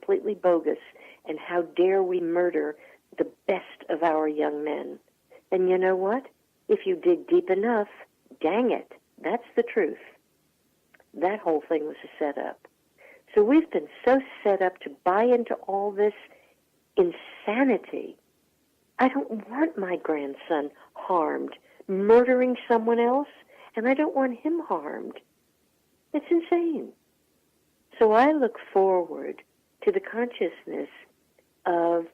completely bogus, and how dare we murder the best of our young men. And you know what? If you dig deep enough, dang it, that's the truth. That whole thing was a setup. So we've been so set up to buy into all this insanity. I don't want my grandson harmed, murdering someone else, and I don't want him harmed. It's insane. So I look forward to the consciousness of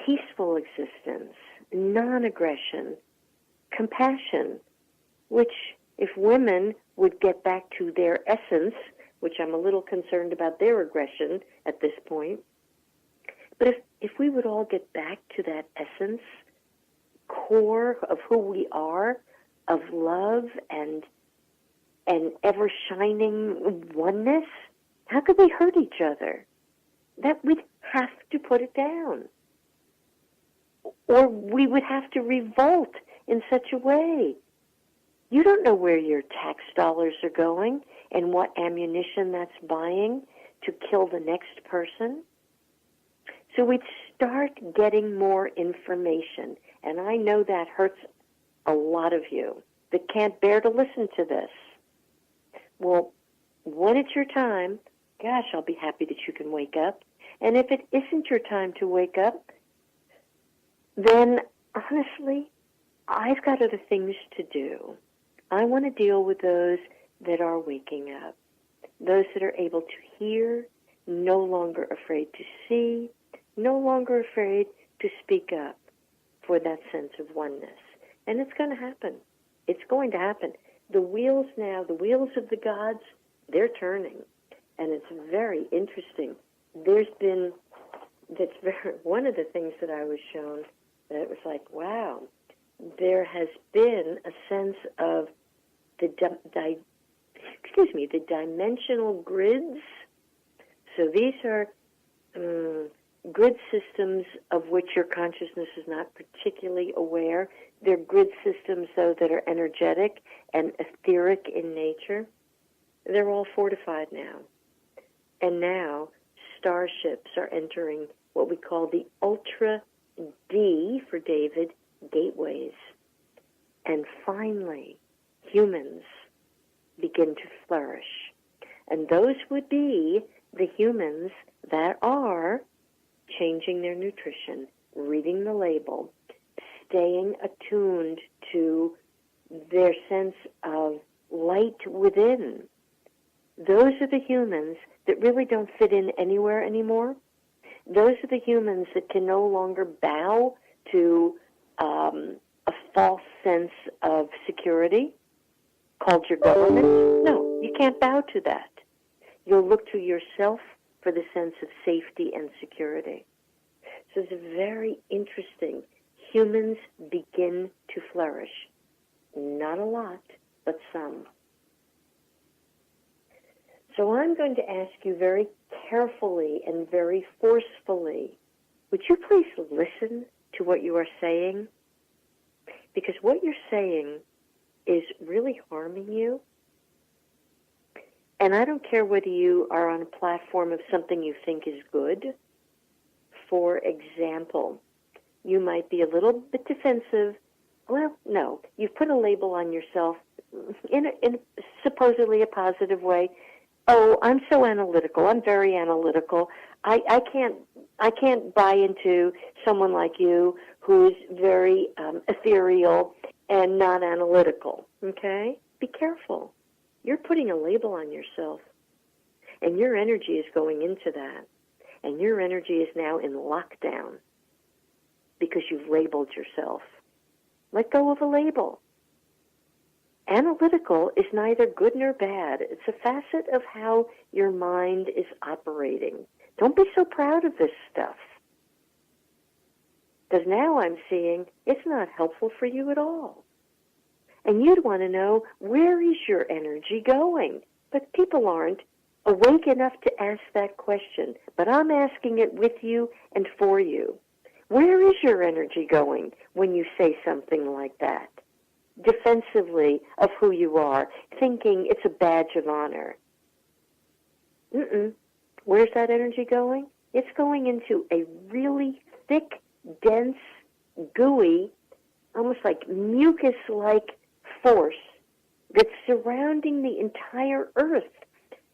peaceful existence, non-aggression, compassion, which if women would get back to their essence, which I'm a little concerned about their aggression at this point, but if we would all get back to that essence, core of who we are, of love and ever-shining oneness, how could we hurt each other? That we'd have to put it down. Or we would have to revolt in such a way. You don't know where your tax dollars are going and what ammunition that's buying to kill the next person. So we'd start getting more information. And I know that hurts a lot of you that can't bear to listen to this. Well, when it's your time, gosh, I'll be happy that you can wake up. And if it isn't your time to wake up, then honestly, I've got other things to do. I want to deal with those that are waking up, those that are able to hear, no longer afraid to see, no longer afraid to speak up for that sense of oneness. And it's going to happen. It's going to happen. The wheels now, the wheels of the gods, they're turning. And it's very interesting. One of the things that I was shown that it was like, wow, there has been a sense of the dimensional grids. So these are grid systems of which your consciousness is not particularly aware. They're grid systems, though, that are energetic and etheric in nature. They're all fortified now. And now starships are entering what we call the Ultra D for David gateways. And finally, humans begin to flourish. And those would be the humans that are changing their nutrition, reading the label, staying attuned to their sense of light within. Those are the humans that really don't fit in anywhere anymore. Those are the humans that can no longer bow to a false sense of security called your government. No, you can't bow to that. You'll look to yourself for the sense of safety and security. So it's very interesting. Humans begin to flourish. Not a lot, but some. So I'm going to ask you very carefully and very forcefully, would you please listen to what you are saying? Because what you're saying is really harming you. And I don't care whether you are on a platform of something you think is good. For example, you might be a little bit defensive. Well, no, you've put a label on yourself in supposedly a positive way. Oh, I'm so analytical. I'm very analytical. I can't buy into someone like you who's very ethereal and not analytical. Okay? Be careful. You're putting a label on yourself, and your energy is going into that, and your energy is now in lockdown because you've labeled yourself. Let go of a label. Analytical is neither good nor bad. It's a facet of how your mind is operating. Don't be so proud of this stuff. Because now I'm seeing it's not helpful for you at all. And you'd want to know, where is your energy going? But people aren't awake enough to ask that question. But I'm asking it with you and for you. Where is your energy going when you say something like that? Defensively of who you are, thinking it's a badge of honor. Where's that energy going? It's going into a really thick, dense, gooey, almost like mucus-like force that's surrounding the entire earth,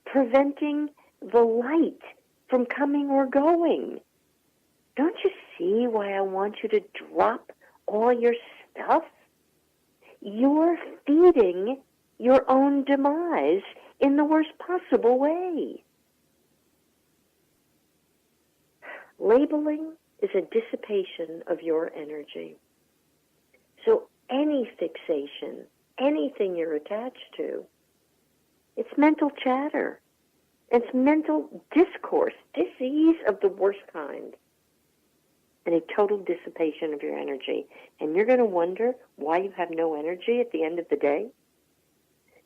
preventing the light from coming or going. Don't you see why I want you to drop all your stuff? You're feeding your own demise in the worst possible way. Labeling is a dissipation of your energy. So any fixation, anything you're attached to, it's mental chatter. It's mental discourse, disease of the worst kind, and a total dissipation of your energy. And you're going to wonder why you have no energy at the end of the day?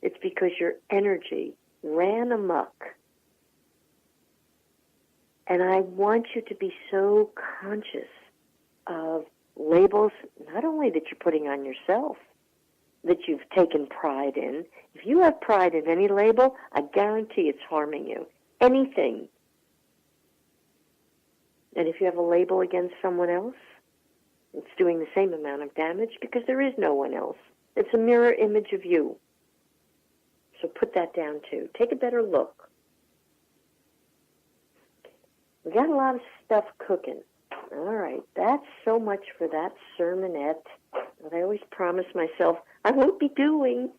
It's because your energy ran amok. And I want you to be so conscious of labels, not only that you're putting on yourself, that you've taken pride in. If you have pride in any label, I guarantee it's harming you. Anything. And if you have a label against someone else, it's doing the same amount of damage because there is no one else. It's a mirror image of you. So put that down too. Take a better look. We got a lot of stuff cooking. All right, that's so much for that sermonette that I always promise myself I won't be doing.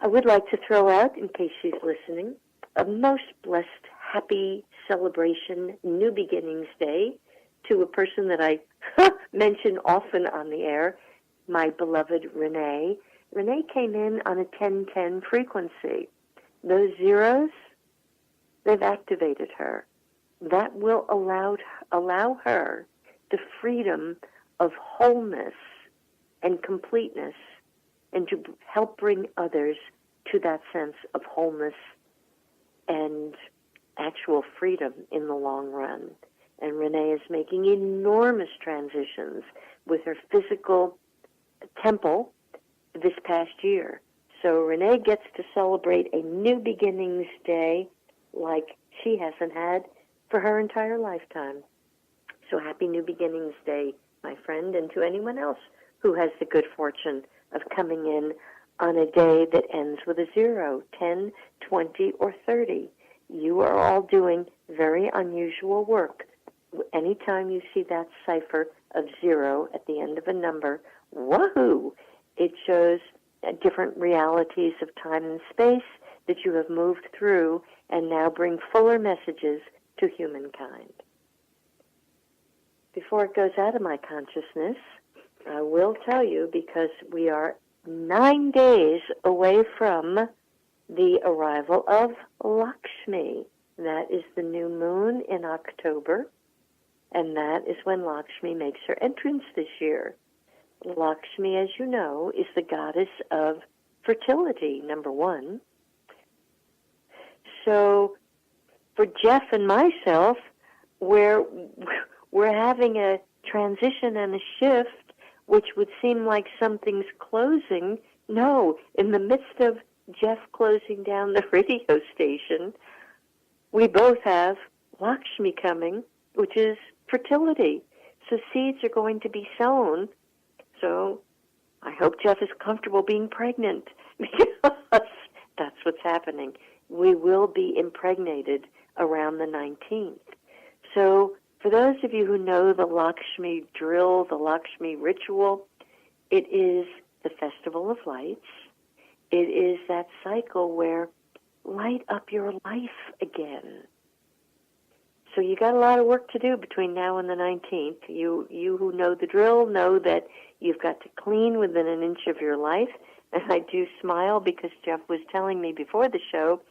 I would like to throw out, in case she's listening, a most blessed, happy celebration, New Beginnings Day, to a person that I mention often on the air, my beloved Renee. Renee came in on a 1010 frequency. Those zeros, they've activated her. That will allow her the freedom of wholeness and completeness, and to help bring others to that sense of wholeness and actual freedom in the long run. And Renee is making enormous transitions with her physical temple this past year. So Renee gets to celebrate a New Beginnings Day like she hasn't had for her entire lifetime. So happy New Beginnings Day, my friend, and to anyone else who has the good fortune of coming in on a day that ends with a 0, 10, 20, or 30. You are all doing very unusual work. Anytime you see that cipher of 0 at the end of a number, woohoo! It shows different realities of time and space that you have moved through and now bring fuller messages to humankind. Before it goes out of my consciousness, I will tell you, because we are 9 days away from the arrival of Lakshmi. That is the new moon in October, and that is when Lakshmi makes her entrance this year. Lakshmi, as you know, is the goddess of fertility, number one. So for Jeff and myself, we're having a transition and a shift, which would seem like something's closing. No, in the midst of Jeff closing down the radio station, we both have Lakshmi coming, which is fertility. So seeds are going to be sown. So I hope Jeff is comfortable being pregnant, because that's what's happening. We will be impregnated around the 19th. So for those of you who know the Lakshmi drill, the Lakshmi ritual, it is the Festival of Lights. It is that cycle where light up your life again. So you got a lot of work to do between now and the 19th. You who know the drill know that you've got to clean within an inch of your life. And I do smile because Jeff was telling me before the show,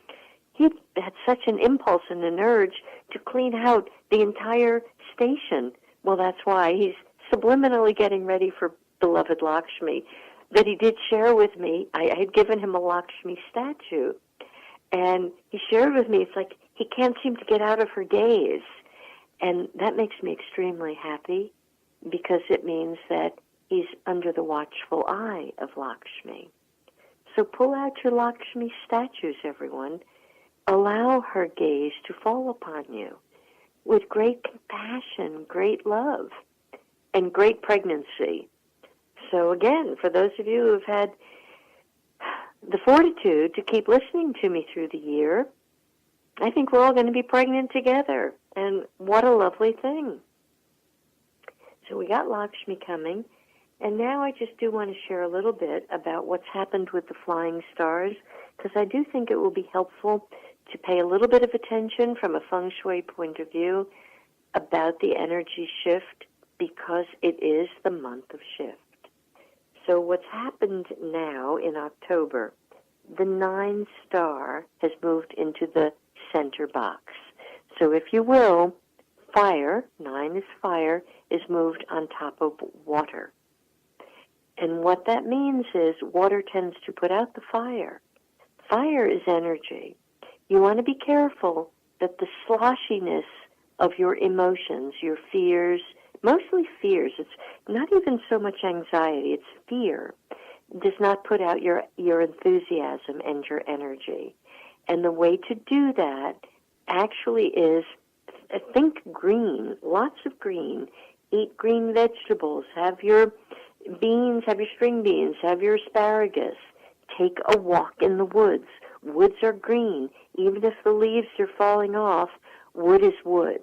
he had such an impulse and an urge to clean out the entire station. Well, that's why he's subliminally getting ready for beloved Lakshmi, that he did share with me. I had given him a Lakshmi statue, and he shared with me, it's like he can't seem to get out of her gaze. And that makes me extremely happy, because it means that he's under the watchful eye of Lakshmi. So pull out your Lakshmi statues, everyone. allow her gaze to fall upon you with great compassion, great love, and great pregnancy. So again, for those of you who have had the fortitude to keep listening to me through the year, I think we're all going to be pregnant together. And what a lovely thing. So we got Lakshmi coming. And now I just do want to share a little bit about what's happened with the flying stars, because I do think it will be helpful to pay a little bit of attention from a feng shui point of view about the energy shift, because it is the month of shift. So what's happened now in October, the 9 star has moved into the center box. So if you will, fire, 9 is fire, is moved on top of water. And what that means is water tends to put out the fire. Fire is energy. You want to be careful that the sloshiness of your emotions, your fears, mostly fears, it's not even so much anxiety, it's fear, does not put out your enthusiasm and your energy. And the way to do that actually is think green, lots of green. Eat green vegetables. Have your beans, have your string beans, have your asparagus. Take a walk in the woods. Woods are green. Even if the leaves are falling off, wood is wood.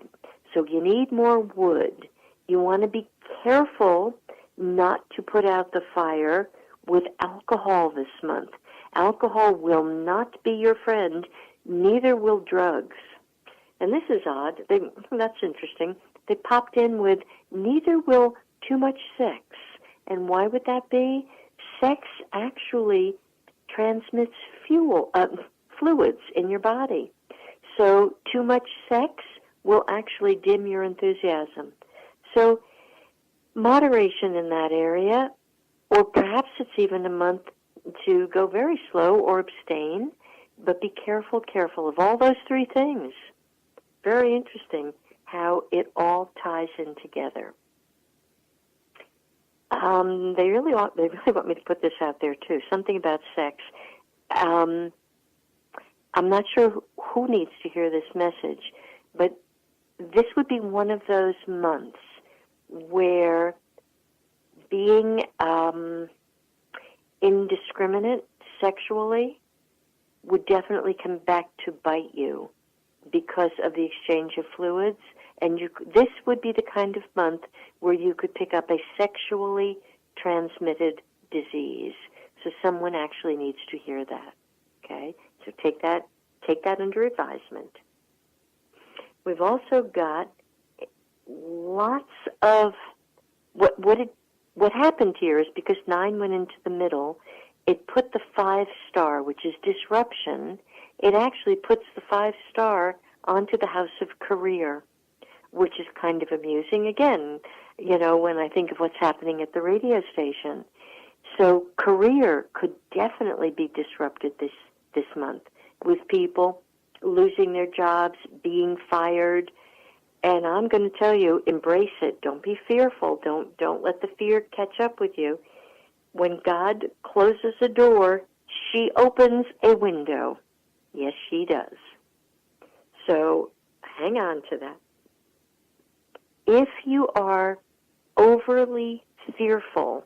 So you need more wood. You want to be careful not to put out the fire with alcohol this month. Alcohol will not be your friend, neither will drugs. And this is odd. That's interesting. They popped in with neither will too much sex. And why would that be? Sex actually transmits fluids in your body. So too much sex will actually dim your enthusiasm. So moderation in that area, or perhaps it's even a month to go very slow or abstain, but be careful of all those 3 things. Very interesting how it all ties in together. They really want me to put this out there too. Something about sex. I'm not sure who needs to hear this message, but this would be one of those months where being indiscriminate sexually would definitely come back to bite you because of the exchange of fluids. And this would be the kind of month where you could pick up a sexually transmitted disease. So someone actually needs to hear that. Okay? So take that under advisement. We've also got lots of what happened here is because 9 went into the middle, it put the 5 star, which is disruption, it actually puts the 5 star onto the house of career, which is kind of amusing. Again, when I think of what's happening at the radio station. So career could definitely be disrupted this month with people losing their jobs, being fired. And I'm going to tell you, embrace it. Don't be fearful. Don't let the fear catch up with you. When God closes a door, she opens a window. Yes, she does. So hang on to that. If you are overly fearful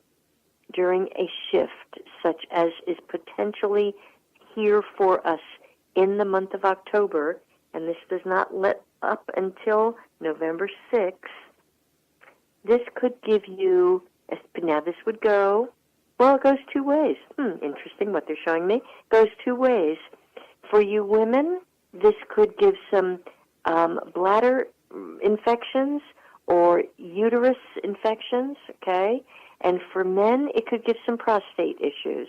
during a shift, such as is potentially here for us in the month of October, and this does not let up until November 6th, this could give you, now this would go, well, it goes 2 ways. Interesting what they're showing me. It goes 2 ways. For you women, this could give some bladder infections or uterus infections, okay? And for men, it could give some prostate issues.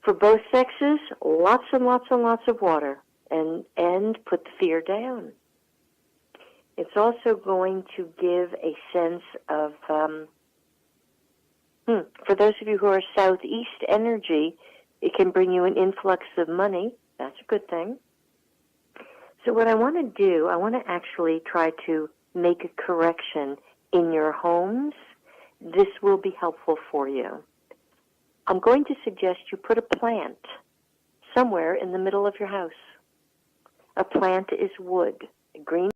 For both sexes, lots and lots and lots of water and put the fear down. It's also going to give a sense of, for those of you who are southeast energy, it can bring you an influx of money. That's a good thing. So what I want to do, I want to actually try to make a correction in your homes. This will be helpful for you. I'm going to suggest you put a plant somewhere in the middle of your house. A plant is wood. Green